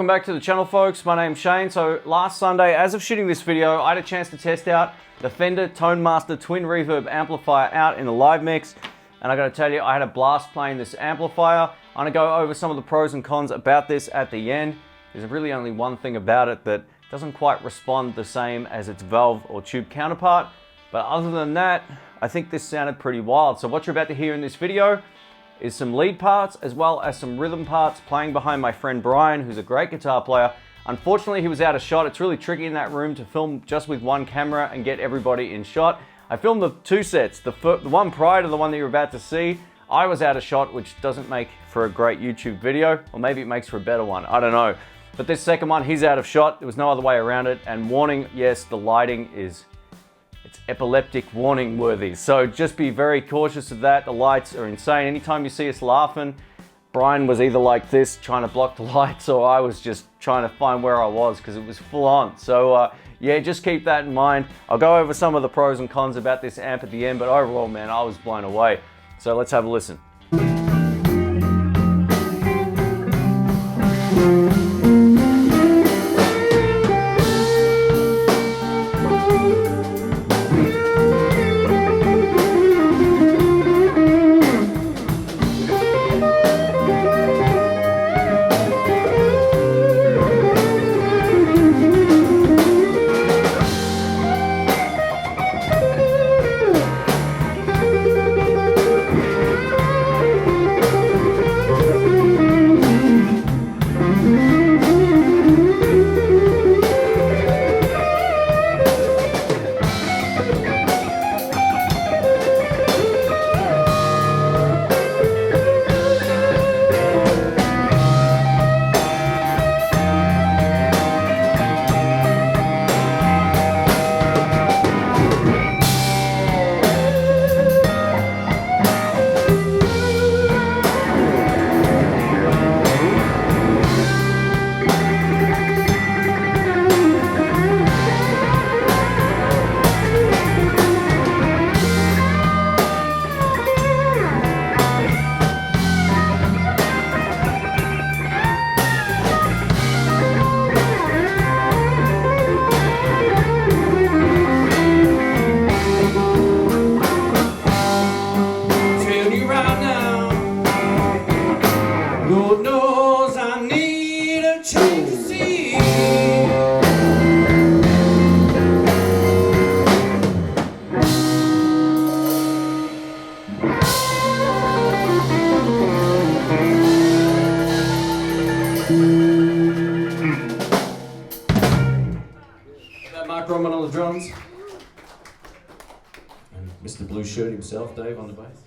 Welcome back to the channel, folks. My name's Shane. So last Sunday, as of shooting this video, I had a chance to test out the Fender Tone Master Twin Reverb amplifier out in the live mix. And I gotta tell you, I had a blast playing this amplifier. I'm gonna go over some of the pros and cons about this at the end. There's really only one thing about it that doesn't quite respond the same as its valve or tube counterpart. But other than that, I think this sounded pretty wild. So what you're about to hear in this video is some lead parts as well as some rhythm parts playing behind my friend Brian, who's a great guitar player. Unfortunately, he was out of shot. It's really tricky in that room to film just with one camera and get everybody in shot. I filmed the two sets. The one prior to the one that you're about to see, I was out of shot, which doesn't make for a great YouTube video, or maybe it makes for a better one, I don't know. But this second one, he's out of shot. There was no other way around it. And warning, yes, the lighting is, it's epileptic warning worthy. So just be very cautious of that. The lights are insane. Anytime you see us laughing, Brian was either like this, trying to block the lights, or I was just trying to find where I was because it was full on. So yeah, just keep that in mind. I'll go over some of the pros and cons about this amp at the end, but overall, man, I was blown away. So let's have a listen. Lord knows I need a change to see. That Mark Roman on the drums. And Mr. Blue Shirt himself, Dave, on the bass.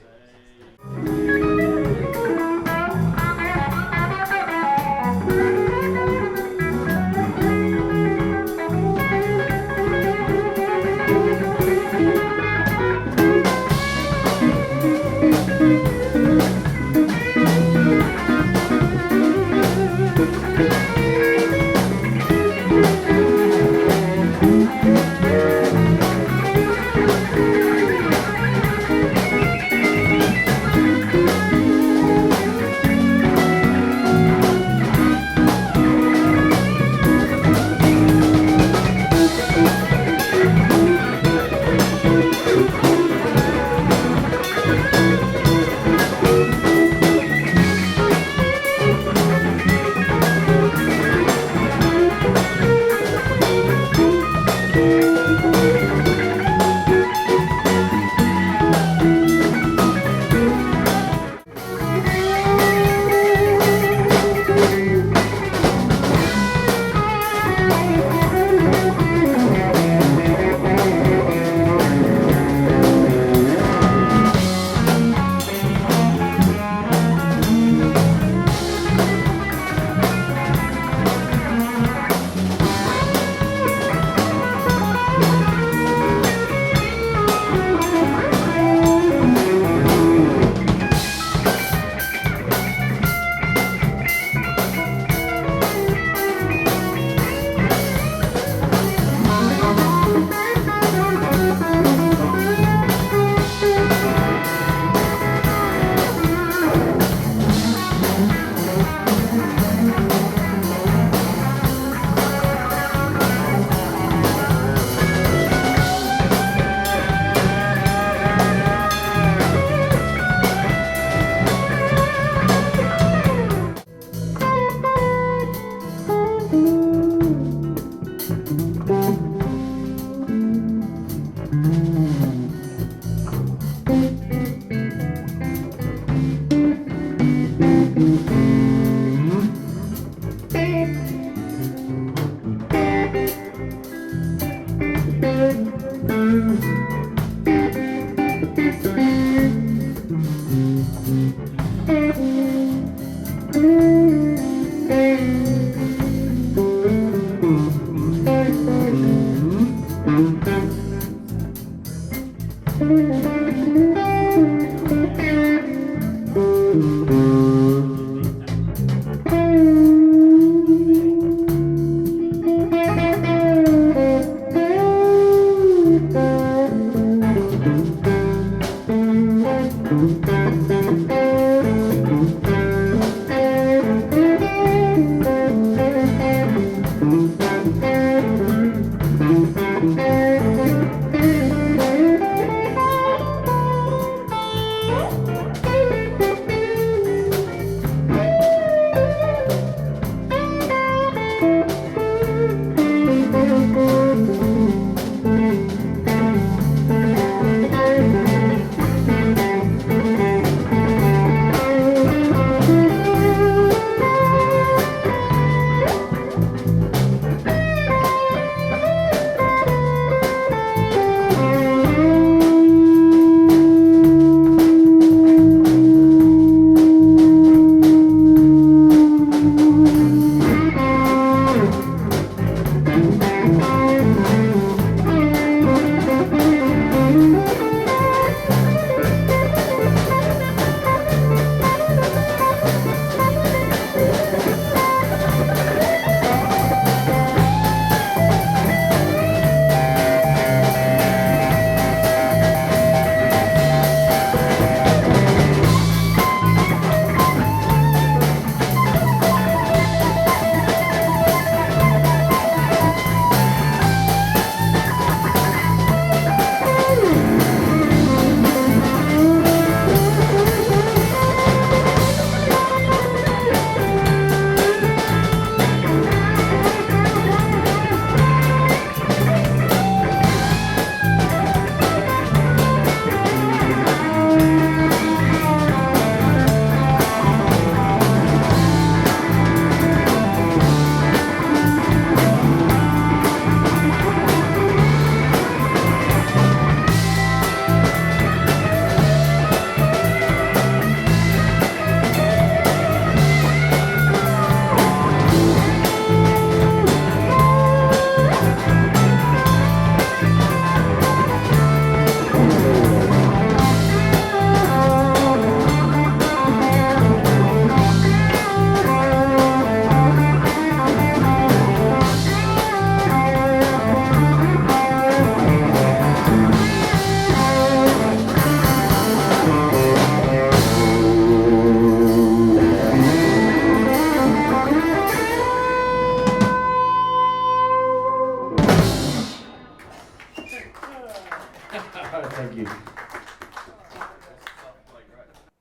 Thank you.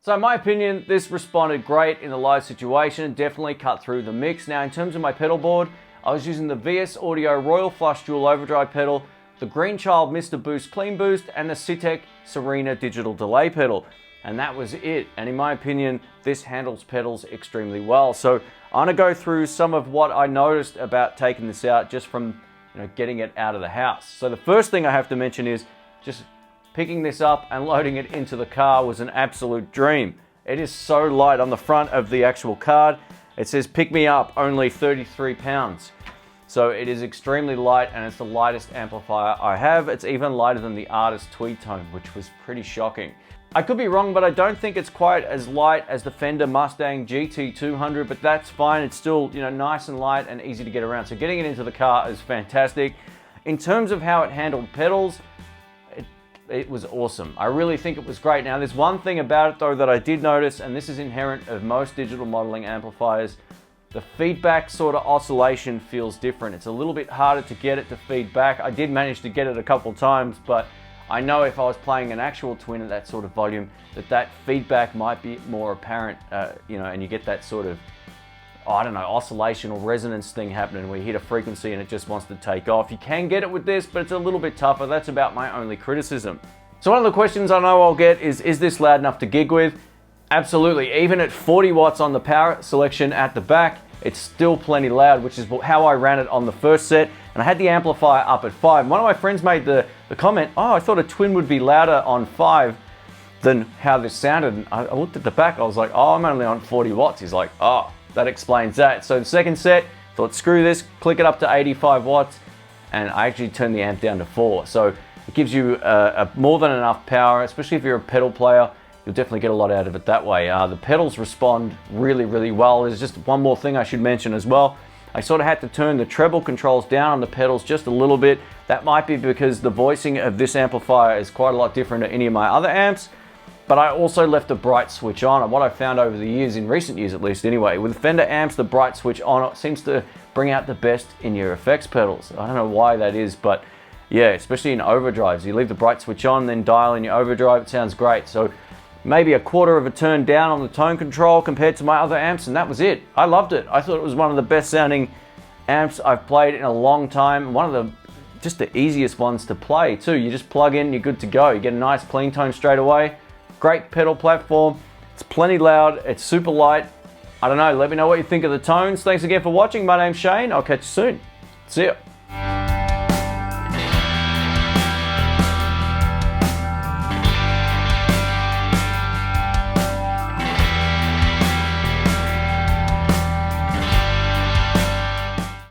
So in my opinion, this responded great in the live situation, definitely cut through the mix. Now in terms of my pedal board, I was using the VS Audio Royal Flush Dual Overdrive pedal, the Greenchild Mr. Boost Clean Boost, and the Citek Serena Digital Delay pedal. And that was it. And in my opinion, this handles pedals extremely well. So I'm gonna go through some of what I noticed about taking this out just from getting it out of the house. So the first thing I have to mention is just picking this up and loading it into the car was an absolute dream. It is so light. On the front of the actual card, it says pick me up, only 33 pounds. So it is extremely light and it's the lightest amplifier I have. It's even lighter than the Artist Tweed Tone, which was pretty shocking. I could be wrong, but I don't think it's quite as light as the Fender Mustang GT200, but that's fine. It's still, nice and light and easy to get around. So getting it into the car is fantastic. In terms of how it handled pedals, it was awesome. I really think it was great. Now, there's one thing about it though that I did notice, and this is inherent of most digital modeling amplifiers. The feedback sort of oscillation feels different. It's a little bit harder to get it to feed back. I did manage to get it a couple times, but I know if I was playing an actual twin at that sort of volume, that feedback might be more apparent, and you get that sort of, oscillation or resonance thing happening where you hit a frequency and it just wants to take off. You can get it with this, but it's a little bit tougher. That's about my only criticism. So one of the questions I know I'll get is this loud enough to gig with? Absolutely. Even at 40 watts on the power selection at the back, it's still plenty loud, which is how I ran it on the first set. And I had the amplifier up at 5. One of my friends made the comment, oh, I thought a twin would be louder on 5. than how this sounded. And I looked at the back, I was like, oh, I'm only on 40 watts. He's like, oh, that explains that. So the second set, thought screw this, click it up to 85 watts, and I actually turned the amp down to 4. So it gives you more than enough power, especially if you're a pedal player. You'll definitely get a lot out of it that way. The pedals respond really, really well. There's just one more thing I should mention as well. I sort of had to turn the treble controls down on the pedals just a little bit. That might be because the voicing of this amplifier is quite a lot different to any of my other amps. But I also left the bright switch on, and what I found over the years, in recent years at least anyway, with Fender amps, the bright switch on seems to bring out the best in your effects pedals. I don't know why that is, but yeah, especially in overdrives. You leave the bright switch on, then dial in your overdrive, it sounds great. So maybe a quarter of a turn down on the tone control compared to my other amps, and that was it. I loved it. I thought it was one of the best sounding amps I've played in a long time. One of just the easiest ones to play too. You just plug in, you're good to go. You get a nice clean tone straight away. Great pedal platform. It's plenty loud. It's super light. I don't know. Let me know what you think of the tones. Thanks again for watching. My name's Shane. I'll catch you soon. See ya.